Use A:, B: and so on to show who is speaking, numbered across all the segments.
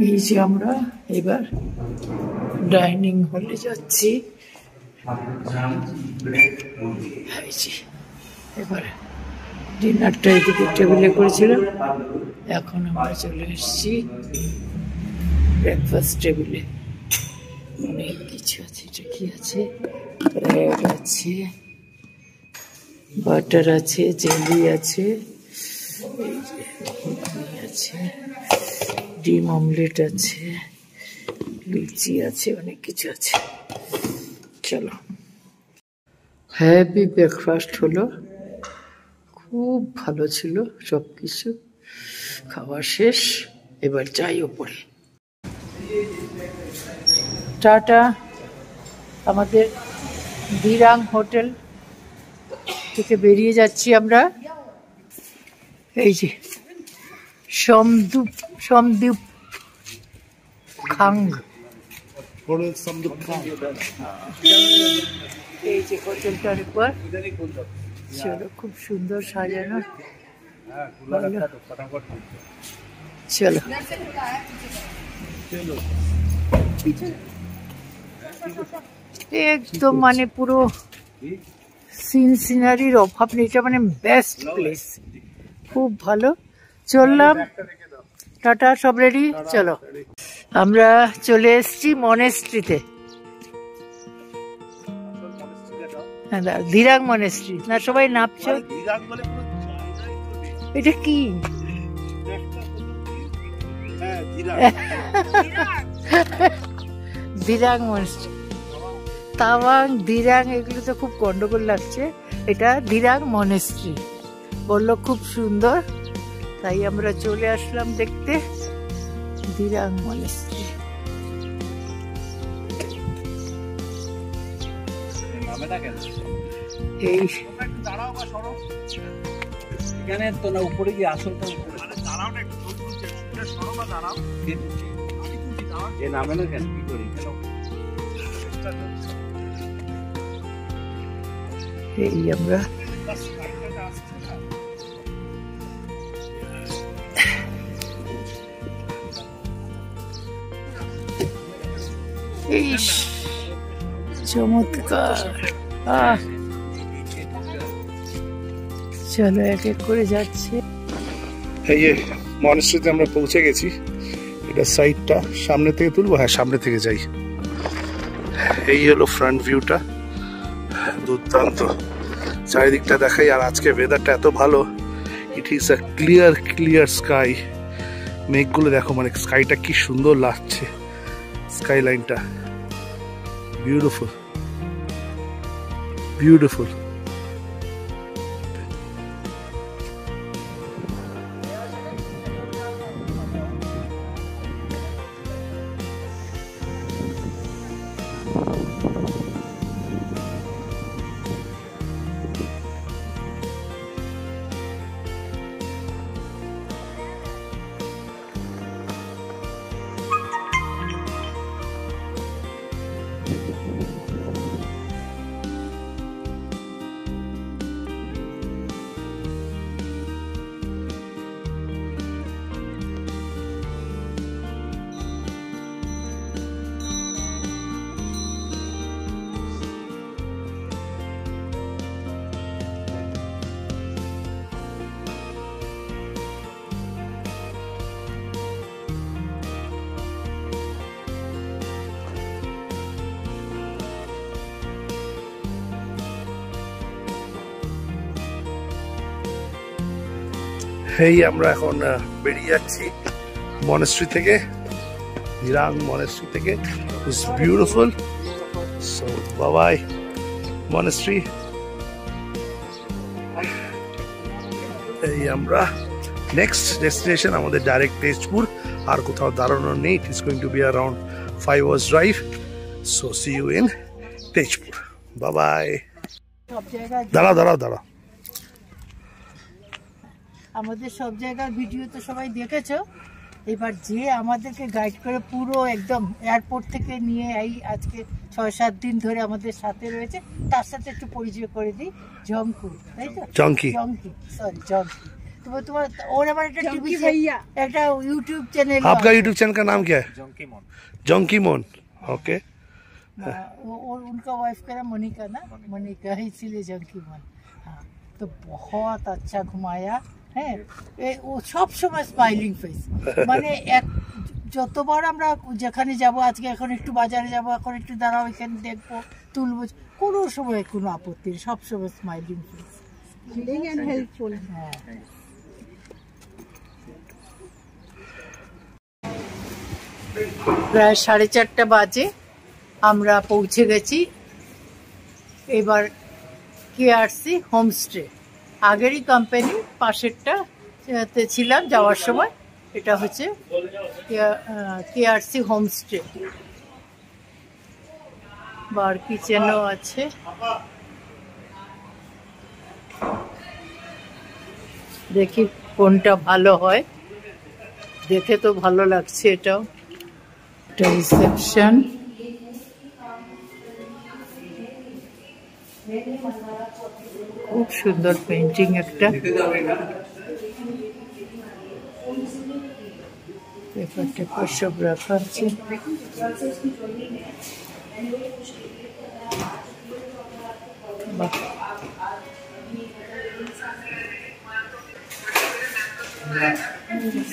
A: এই যে আমরা এবার ডাইনিং হলে যাচ্ছি। এবার ডিনারটা এদিকে টেবিলে করেছিলাম, এখন আমরা চলে এসেছি ব্রেকফাস্ট টেবিলে। অনেক কিছু আছে। এটা কি আছে? ব্রেড আছে, বাটার আছে, জেলি আছে, আছে ডিম অমলেট আছে, লুচি আছে, অনেক কিছু আছে। চলো, হ্যাপি ব্রেকফাস্ট হলো, খুব ভালো ছিল সব কিছু। খাওয়া শেষ, এবার যাই ওপরে। টাটা। আমাদের দিরাং হোটেল থেকে বেরিয়ে যাচ্ছি আমরা। এই যে সমদ্বীপ খাং, এই যে হোটেলটার উপর। চলো, খুব সুন্দর সাজানো। চলো, একদম মানে পুরো সিনারির অভাব নেই। এটা মানে বেস্ট প্লেস, খুব ভালো। চললাম, টাটা, সব রেডি। চলো, আমরা চলে এসেছি মনেস্ট্রিতে। দিরাং মনেস্ট্রি না, সবাই নাপছে। এটা কি? দিরাং মনেস্ট্রি, তাওয়াং, দিরাং, এগুলো তো খুব গন্ডগোল লাগছে। এটা দিরাং মনেস্ট্রি বললো, খুব সুন্দর, তাই আমরা চলে আসলাম দেখতে দিরাং মনেস্ট্রি। এই এখানে তো না উপরে গিয়ে আসলটা দাঁড়াও না, একটু সরো বা দাঁড়াও। এ নামে না কেন, কি করি? এই আমরা এই চমৎকার। চলো, এক এক করে যাচ্ছে।
B: এই যে মনেস্ট্রিতে আমরা পৌঁছে গেছি। এটা সাইডটা সামনে থেকে তুলবো। হ্যাঁ, সামনে থেকে যাই। এই হলো ফ্রন্ট ভিউটা, দুর্দান্ত। চারিদিকটা দেখাই। আর আজকে ওয়েদারটা এত ভালো, it is a clear sky. মেঘগুলো দেখো, মানে স্কাইটা কি সুন্দর লাগছে। স্কাই লাইনটা বিউটিফুল। এই আমরা এখন বেরিয়ে যাচ্ছি মনেস্ট্রি থেকে, দিরাং মনেস্ট্রি থেকে। It's beautiful. So bye bye monastery. এই আমরা নেক্সট ডেস্টিনেশন আমাদের ডাইরেক্ট তেজপুর, আর কোথাও দাঁড়ানো নেই। It is going to be around 5 hours drive. So see you in Tezpur. Bye bye. দাঁড়াও।
A: আমাদের সব জায়গার ভিডিও তো সবাই দেখেছো। এবার যে আমাদেরকে গাইড করে পুরো একদম এয়ারপোর্ট থেকে নিয়ে এই আজকে 6-7 দিন ধরে আমাদের সাথে রয়েছে, তার সাথে একটু পরিচয় করে দিই। জঙ্কু, তাই তো? জঙ্কি, সরি, জঙ্কি। तुम्हारा और हमारा टीवी एक यूट्यूब चैनल।
B: आपका यूट्यूब चैनल का नाम क्या है? जंकी मोन। ओके।
A: और उनका वाइफ का नाम मोनिका ना, मोनिका है, इसीलिए जंकी मोन। हाँ, तो बहुत अच्छा घुमाया है। वो सब समय स्माइलिंग फेस, মানে এক যতবার আমরা যেখানে যাব, আজকে এখন একটু বাজারে যাব, এখন একটু দাঁড়াও এখানে দেখবো তুলবো, কোনো সময় কোনো আপত্তি নেই, সব সময় স্মাইলিং ফেস, হেল্পফুল। হ্যাঁ, প্রায় 4:30 বাজে আমরা পৌঁছে গেছি। এবার কেআরসি হোমস্টে, আগেরই কোম্পানি, পাশেরটাতে ছিলাম যাওয়ার সময়। এটা হচ্ছে কেআরসি হোমস্টে, বার কিচেনও আছে। দেখি কোনটা ভালো হয়, দেখে তো ভালো লাগছে। এটাও একটা রিসেপশন, খুব সুন্দর পেন্টিং একটা। পেপার টেপার সব রাখা আছে।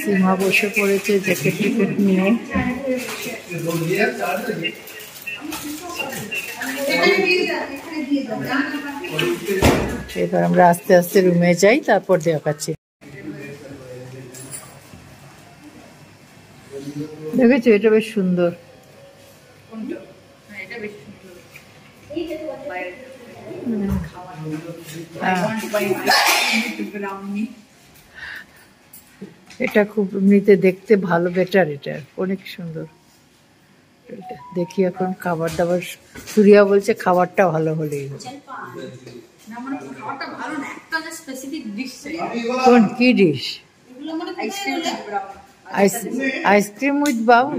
A: সীমা বসে পড়েছে জ্যাকেট টিকেট নিয়ে। এবার আমরা আস্তে আস্তে রুমে যাই, তারপর দেখাচ্ছি। দেখেছো, এটা বেশ সুন্দর। এটা খুব এমনিতে দেখতে ভালো, বেটার, এটা অনেক সুন্দর। দেখি এখন খাবার দাবার, সুরিয়া বলছে খাবারটা ভালো হলেই হবে। কোন কি ডিশ? Ice cream with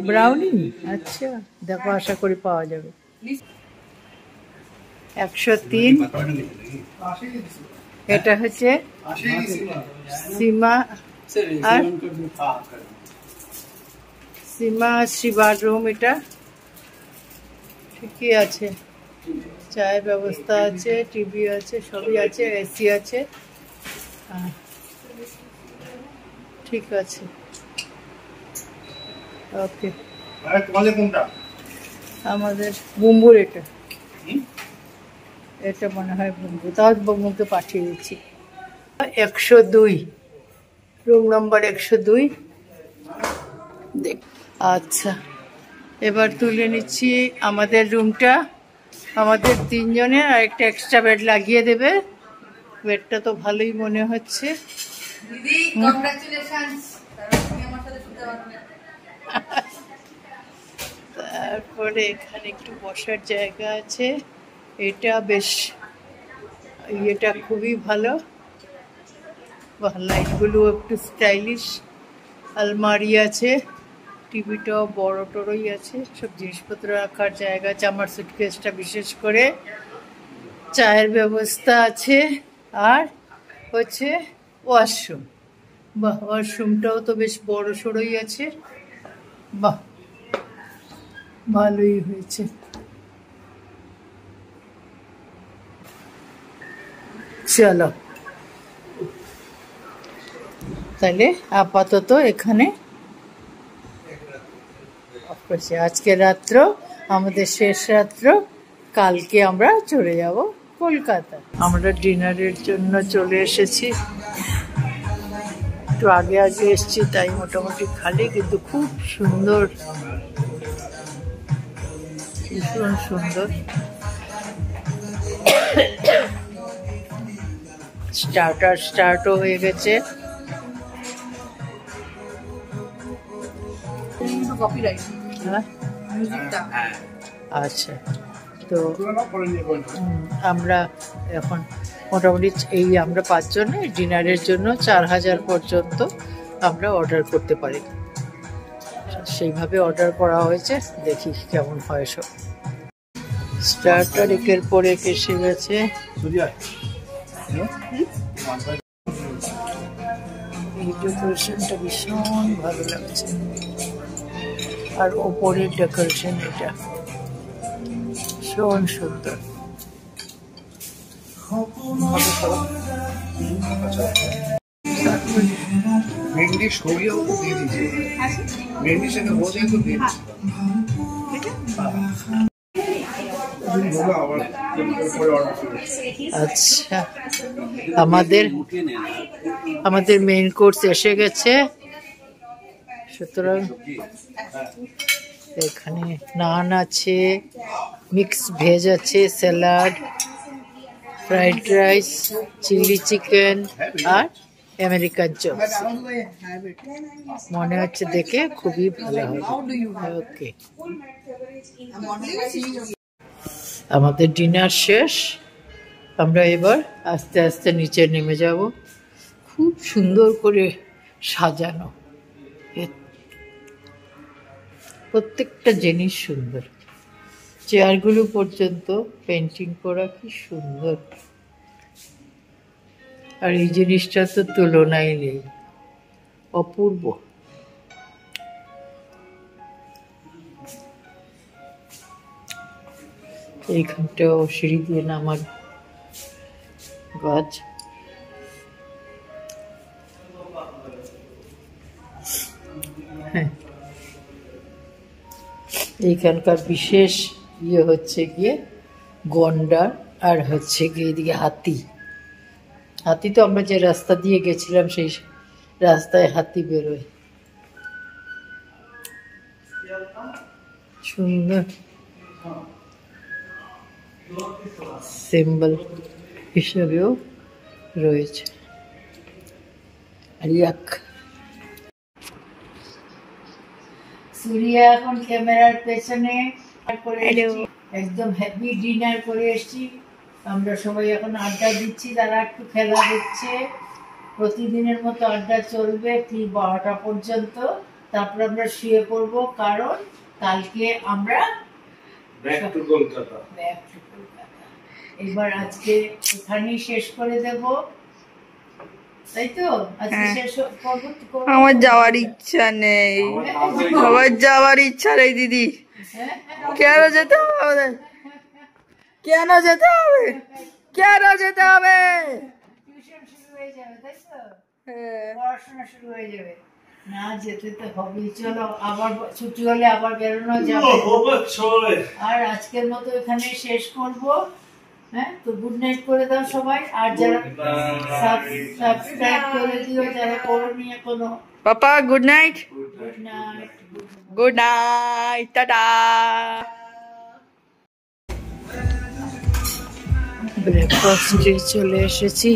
A: brownie. আচ্ছা, দেখো, আশা করি পাওয়া যাবে। 103। এটা হচ্ছে সীমা আর শিবার রুম। এটা ঠিকই আছে, চায়ের ব্যবস্থা আছে, টিভি আছে, সবই আছে, এসি আছে। ঠিক আছে, ওকে। আমাদের বুম্বুর, এটা মনে হয় বুম্বু, তাও বুম্বুকে পাঠিয়ে দিচ্ছি। 102, রুম নম্বর 102। আচ্ছা, এবার তুলে নিচ্ছি আমাদের রুমটা। আমাদের 3 জনের আর একটা এক্সট্রা বেড লাগিয়ে দেবে। বেডটা তো ভালোই মনে হচ্ছে। তারপরে এখানে একটু বসার জায়গা আছে। এটা বেশ, এটা খুবই ভালো, লাইটগুলো একটু স্টাইলিশ। আলমারি আছে, টিভিটাও বড় টড়ই আছে, সব জিনিসপত্র রাখার জায়গা আছে। আমার সুটকেসটা বিশেষ করে, চায়ের ব্যবস্থা আছে, আর হচ্ছে ওয়াশরুম। বাহ, ওয়াশরুমটাও তো বেশ বড় সড়ই আছে। বাহ, ভালোই হয়েছে। চলো তাহলে আপাতত এখানে আজকে রাত্র আমাদের শেষ রাত্র। কালকে আমরা চলে যাব কলকাতা। আমরা ডিনারের জন্য চলে এসেছি, একটু আগে আগে এসেছি, তাই মোটামুটি খালি, কিন্তু খুব সুন্দর, ভীষণ সুন্দর। স্টার্টও হয়ে গেছে। আচ্ছা, তো আমরা এখন মোটামুটি আমরা 5 জনে ডিনারের জন্য 4000 পর্যন্ত আমরা অর্ডার করতে পারি। সেইভাবে অর্ডার করা হয়েছে, দেখি কেমন হয় সব। স্টার্টার একের পর এক এসে গেছে। ডেকোরেশনটা ভীষণ ভালো লাগছে, আর ওপরের ডেকোরেশন এটা ভীষণ সুন্দর।
B: मेहंदी छोड़िए वो दे दीजिए, मेहंदी से हो जाए तो दे
A: আচ্ছা, আমাদের মেইন কোর্স এসে গেছে, সুতরাং এখানে নান আছে, মিক্স ভেজ আছে, salad, fried rice, chilli chicken আর আমেরিকান চপস। মনে হচ্ছে দেখে খুবই ভালো হবে। ওকে, আমাদের ডিনার শেষ, আমরা এবার আস্তে আস্তে নিচে নেমে যাব। খুব সুন্দর করে সাজানো, প্রত্যেকটা জিনিস সুন্দর, চেয়ারগুলো পর্যন্ত পেন্টিং করা, কি সুন্দর। আর এই জিনিসটা তো তুলনাই নেই, অপূর্ব। এইখানটাও সিঁড়ি দিয়ে নামার গাছ। হ্যাঁ, এইখানকার বিশেষ ইয়ে হচ্ছে গিয়ে গন্ডার, আর হচ্ছে গিয়ে এদিকে হাতি। হাতি তো আমরা যে রাস্তা দিয়ে গেছিলাম সেই রাস্তায় হাতি বেরোয়, সুন্দর সিম্বল হিসেবেও রয়েছে। সুরিয়া এখন ক্যামেরার পেছনে একদম হ্যাপি ডিনার করে এসেছি। আমরা সবাই এখন আড্ডা দিচ্ছি, তারা একটু খেলা দেখছে। প্রতিদিনের মতো আড্ডা চলবে ঠিক 12টা পর্যন্ত, তারপর আমরা শুয়ে পড়বো, কারণ কালকে আমরা ব্যাক টু কলকাতা। এবার আজকে এখানেই শেষ করে দেব, তাই তো? আজকে শেষ করবো।
C: আমার যাওয়ার ইচ্ছা নেই, আমার যাওয়ার ইচ্ছা নেই দিদি। কেন যেতে হবে? কেন যেতে হবে? কেন যেতে হবে?
A: টিউশন শুরু হয়ে যাবে, তাই তো? পড়াশোনা শুরু হয়ে যাবে। না, যেতে তো হবেই। চলো, আবার ছুটি হলে আবার বেরোনো যাবে। আর আজকের মতো এখানে শেষ করব। হ্যাঁ, তো গুড নাইট করে দাও সবাই, আর যারা সাবস্ক্রাইব করে দিও যারা করোনি এখনো।
C: Papa good night.
A: Good night,
C: good night, tata.
A: ব্রেকফাস্টে চলে এসেছি।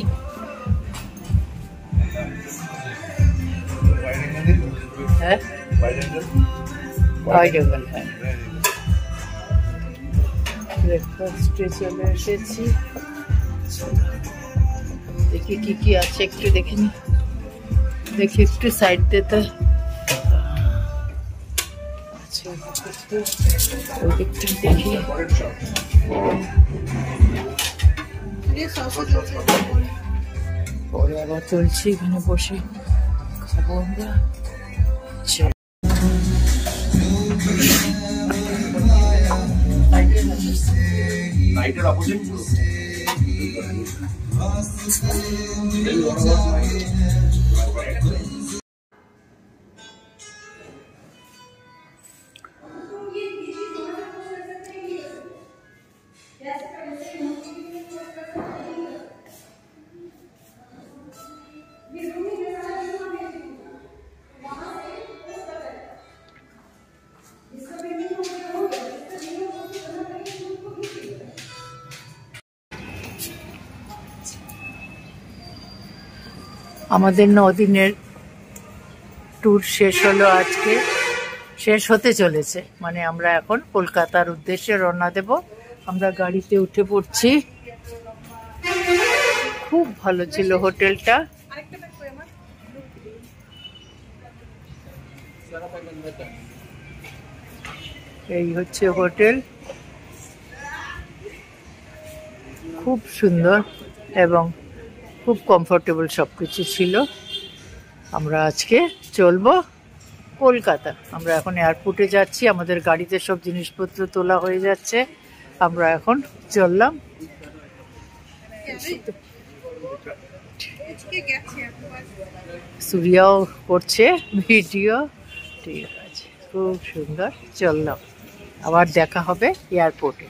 A: হ্যাঁ, জঙ্গল। হ্যাঁ, ব্রেকফাস্টে চলে এসেছি। দেখি কি কি আছে, একটু দেখে নি। দেখি একটু সাইড দিতে। আচ্ছা, ওই দিকটা দেখি। পরে আবার চলছি, এখানে বসে খাবো আমরা।
B: লাইটের অপোজিট
A: আমাদের 9 দিনের ট্যুর শেষ হলো আজকে, শেষ হতে চলেছে। মানে আমরা এখন কলকাতার উদ্দেশ্যে রওনা দেব। আমরা গাড়িতে উঠে পড়ছি। খুব ভালো ছিল হোটেলটা। এই হচ্ছে হোটেল, খুব সুন্দর এবং খুব কমফোর্টেবল সবকিছু ছিল। আমরা আজকে চলবো কলকাতা। আমরা এখন এয়ারপোর্টে যাচ্ছি, আমাদের গাড়িতে সব জিনিসপত্র তোলা হয়ে যাচ্ছে, আমরা এখন চললাম। সূর্যাও করছে ভিডিও, ঠিক আছে, খুব সুন্দর। চললাম, আবার দেখা হবে এয়ারপোর্টে।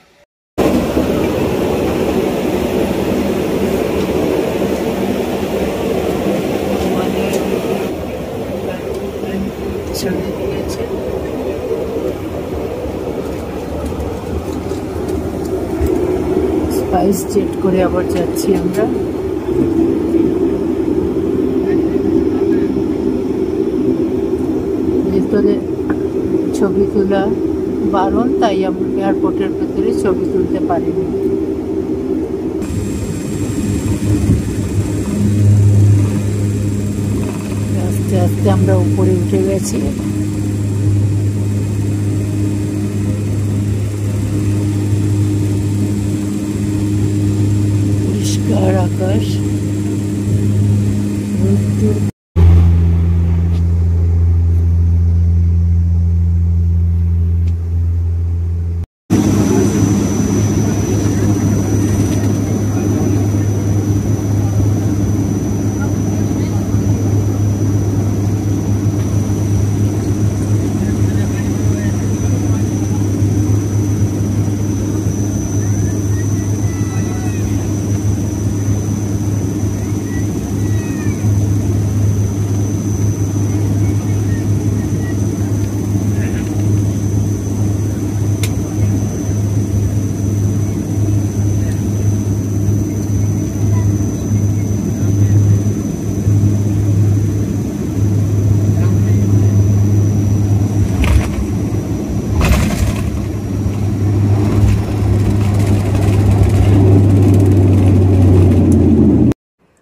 A: স্পাইস জেট করে আবার যাচ্ছি আমরা। ভেতরে ছবি তোলা বারণ, তাই আমরা এয়ারপোর্টের ভেতরে ছবি তুলতে পারিনি। আস্তে আস্তে আমরা উপরে উঠে গেছি। পরিষ্কার আকাশ।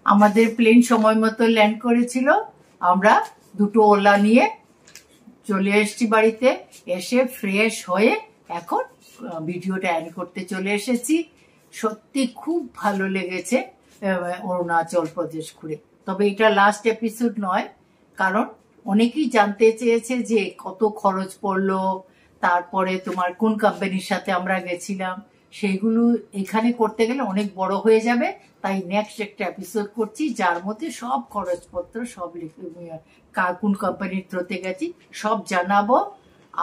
A: আমাদের প্লেন সময় মতো ল্যান্ড করেছিল। আমরা দুটো ওলা নিয়ে চলে এসেছি বাড়িতে। এসে ফ্রেশ হয়ে এখন ভিডিওটা এন্ড করতে চলে এসেছি। সত্যি খুব ভালো লেগেছে অরুণাচল প্রদেশ ঘুরে। তবে এটা লাস্ট এপিসোড নয়, কারণ অনেকেই জানতে চেয়েছে যে কত খরচ পড়লো, তারপরে তোমার কোন কোম্পানির সাথে আমরা গেছিলাম। সেইগুলো এখানে করতে গেলে অনেক বড় হয়ে যাবে, তাই নেক্সট একটা এপিসোড করছি যার মধ্যে সব খরচপত্র সব কোন কোম্পানির থ্রুতে গেছি সব জানাবো।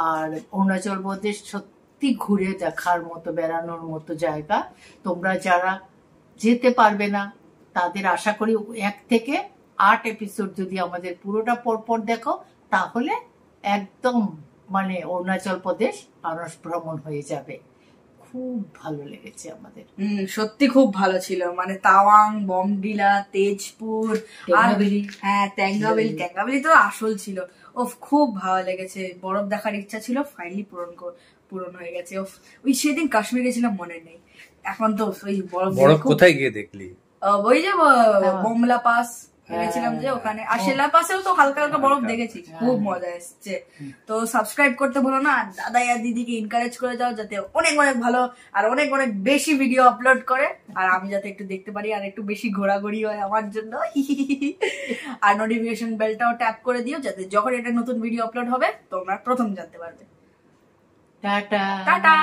A: আর অরুণাচল প্রদেশ সত্যি ঘুরে দেখার মতো, বেড়ানোর মতো জায়গা। তোমরা যারা যেতে পারবে না তাদের আশা করি 1 থেকে 8 এপিসোড যদি আমাদের পুরোটা পরপর দেখো, তাহলে একদম মানে অরুণাচল প্রদেশ আনস ভ্রমণ হয়ে যাবে। খুব ভালো লেগেছে আমাদের।
C: সত্যি খুব ভালো ছিল। মানে তাওয়াং, বমডিলা, তেজপুর আর হ্যাঁ ট্যাঙ্গাবেলি তো আসল ছিল। খুব ভালো লেগেছে। বরফ দেখার ইচ্ছা ছিল, ফাইনালি পূরণ হয়ে গেছে। ওই সেদিন কাশ্মীর গেছিলাম, মনে নেই এখন তো। ওই
D: বরফ কোথায় গিয়ে দেখলি?
C: ওই যে বোমলা পাস গেছিলাম যে ওখানে, আর সেলা পাশেও তো হালকা হালকা বরফ দেখেছি। খুব মজা এসছে। তো সাবস্ক্রাইব করতে ভুলো না, দাদা আর দিদিকে এনকারেজ করে যাও যাতে অনেক অনেক ভালো আর অনেক অনেক বেশি ভিডিও আপলোড করে, আর আমি যাতে একটু দেখতে পারি আর একটু বেশি ঘোরাঘুরি হয় আমার জন্য। আর নোটিফিকেশন বেলটাও ট্যাপ করে দিও যাতে যখন এটা নতুন ভিডিও আপলোড হবে তোমরা প্রথম জানতে পারবে।
A: Tata
C: tata.